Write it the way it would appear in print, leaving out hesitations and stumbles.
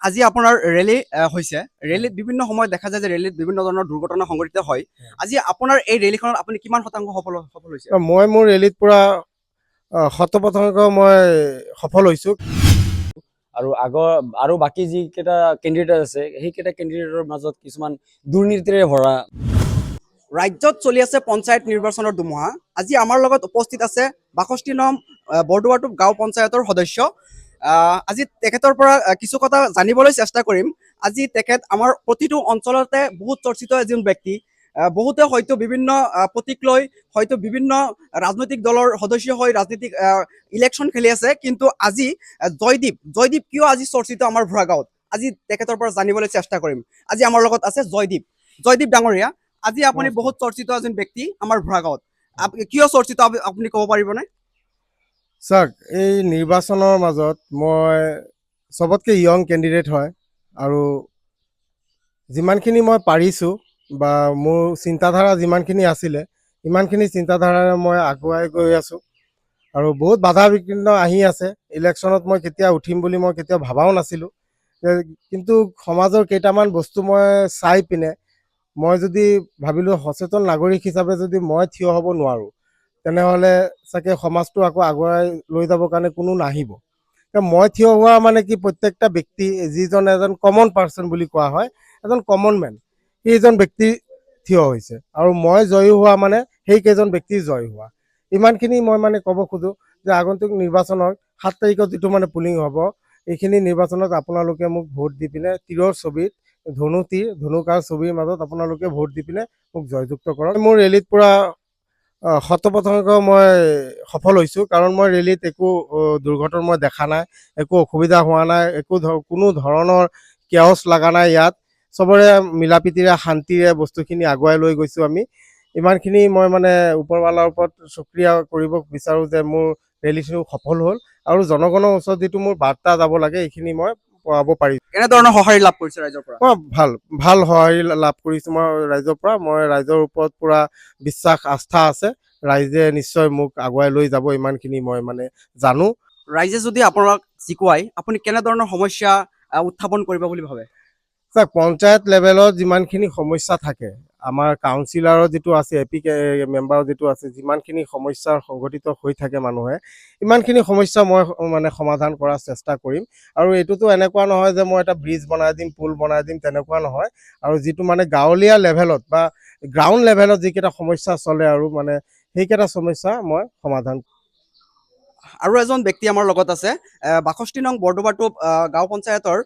আজি আপোনাৰ ৰেলী হৈছে ৰেলীত বিভিন্ন সময়ত দেখা যায় যে ৰেলীত বিভিন্ন ধৰণৰ দুৰ্ঘটনা সংঘটিত হয় আজি আপোনাৰ এই ৰেলীখনত আপুনি কিমান শতাংশ সফল হৈছে মই মোৰ ৰেলীত পুৰা 100% মই সফল হৈছোঁ আৰু বাকী যিকেইটা কেণ্ডিডেট আছে সেইকেইটা কেণ্ডিডেটৰ মাজত কিছুমান দুৰ্নীতিৰে ভৰা ৰাজ্যত চলি আছে পঞ্চায়ত নিৰ্বাচনৰ দুমহা আজি আমাৰ লগত উপস্থিত আছে 62 নং বৰদোৱাটোপ গাঁও পঞ্চায়তৰ সদস্য আজি তেখেতৰ পৰা কিছু কথা জানিবলৈ চেষ্টা কৰিম আজি তেখেত আমাৰ প্ৰতিটো অঞ্চলতে বহুত চৰ্চিত এজন ব্যক্তি বহুতে হয়তো বিভিন্ন প্ৰতীক লৈ হয়তো বিভিন্ন ৰাজনৈতিক দলৰ সদস্য হৈ ৰাজনীতিক ইলেকশ্যন খেলি আছে কিন্তু আজি জয়দীপ কিয় আজি চৰ্চিত আমাৰ ভুৰাগাঁৱত আজি তেখেতৰ পৰা জানিবলৈ চেষ্টা কৰিম আজি আমাৰ লগত আছে জয়দীপ ডাঙৰীয়া আজি আপুনি বহুত চৰ্চিত এজন ব্যক্তি আমাৰ ভুৰাগাঁৱত কিয় চৰ্চিত আপুনি ক'ব পাৰিবনে চাওক এই নিৰ্বাচনৰ মাজত মই চবতকৈ য়ং কেণ্ডিডেট হয় আৰু যিমানখিনি মই পাৰিছোঁ বা মোৰ চিন্তাধাৰা যিমানখিনি আছিলে ইমানখিনি চিন্তাধাৰাৰে মই আগুৱাই গৈ আছোঁ আৰু বহুত বাধা বিঘ্ন আহি আছে ইলেকশ্যনত মই কেতিয়া উঠিম বুলি মই কেতিয়াও ভবাও নাছিলোঁ কিন্তু সমাজৰ কেইটামান বস্তু মই চাই পিনে মই যদি ভাবিলোঁ সচেতন নাগৰিক হিচাপে যদি মই থিয় হ'ব নোৱাৰোঁ তেনেহ'লে চাগে সমাজটো আকৌ আগুৱাই লৈ যাবৰ কাৰণে কোনো নাহিব মই থিয় হোৱা মানে কি প্ৰত্যেকটা ব্যক্তি যিজন এজন কমন পাৰ্চন বুলি কোৱা হয় এজন কমন মেন সেইজন ব্যক্তি থিয় হৈছে আৰু মই জয়ী হোৱা মানে সেইকেইজন ব্যক্তি জয়ী হোৱা ইমানখিনি মই মানে ক'ব খোজোঁ যে আগন্তুক নিৰ্বাচনৰ 7 তাৰিখত যিটো মানে পুলিং হ'ব এইখিনি নিৰ্বাচনত আপোনালোকে মোক ভোট দি পিনে তীৰৰ ছবিত ধনুকাৰ ছবিৰ মাজত আপোনালোকে ভোট দি পিনে মোক জয়যুক্ত কৰক মোৰ ৰেলীত পুৰা 100% মই সফল হৈছোঁ কাৰণ মই ৰেলীত একো দুৰ্ঘটনা মই দেখা নাই একো অসুবিধা হোৱা নাই কোনো ধৰণৰ কেওচ লগা নাই ইয়াত চবৰে মিলাপ্ৰীতিৰে শান্তিৰে বস্তুখিনি আগুৱাই লৈ গৈছোঁ আমি ইমানখিনি মই মানে ওপৰৱালাৰ ওপৰত শুক্ৰিয়া কৰিব বিচাৰোঁ যে মোৰ ৰেলীটো সফল হ'ল আৰু জনগণৰ ওচৰত যিটো মোৰ বাৰ্তা যাব লাগে এইখিনি মই পোৱাব পাৰিছোঁ কেনেধৰণৰ সঁহাৰি লাভ কৰিছে ৰাইজৰ পৰা মই ভাল সঁহাৰি লাভ কৰিছোঁ মই ৰাইজৰ পৰা মই ৰাইজৰ ওপৰত পূৰা বিশ্বাস আস্থা আছে ৰাইজে নিশ্চয় মোক আগুৱাই লৈ যাব ইমানখিনি মই মানে জানো ৰাইজে যদি আপোনাক জিকুৱাই আপুনি কেনেধৰণৰ সমস্যা উত্থাপন কৰিব বুলি ভাবে চাওক পঞ্চায়ত লেভেলত যিমানখিনি সমস্যা থাকে আমাৰ কাউন্সিলাৰৰ যিটো আছে এপি মেম্বাৰৰ যিটো আছে যিমানখিনি সমস্যা সংঘটিত হৈ থাকে মানুহে ইমানখিনি সমস্যা মই মানে সমাধান কৰাৰ চেষ্টা কৰিম আৰু এইটোতো এনেকুৱা নহয় যে মই এটা ব্ৰিজ বনাই দিম পুল বনাই দিম তেনেকুৱা নহয় আৰু যিটো মানে গাঁৱলীয়া লেভেলত বা গ্ৰাউণ্ড লেভেলত যিকেইটা সমস্যা চলে আৰু মানে সেইকেইটা সমস্যা মই সমাধান আৰু এজন ব্যক্তি আমাৰ লগত আছে 62 নং বৰদোৱাটোপ গাঁও পঞ্চায়তৰ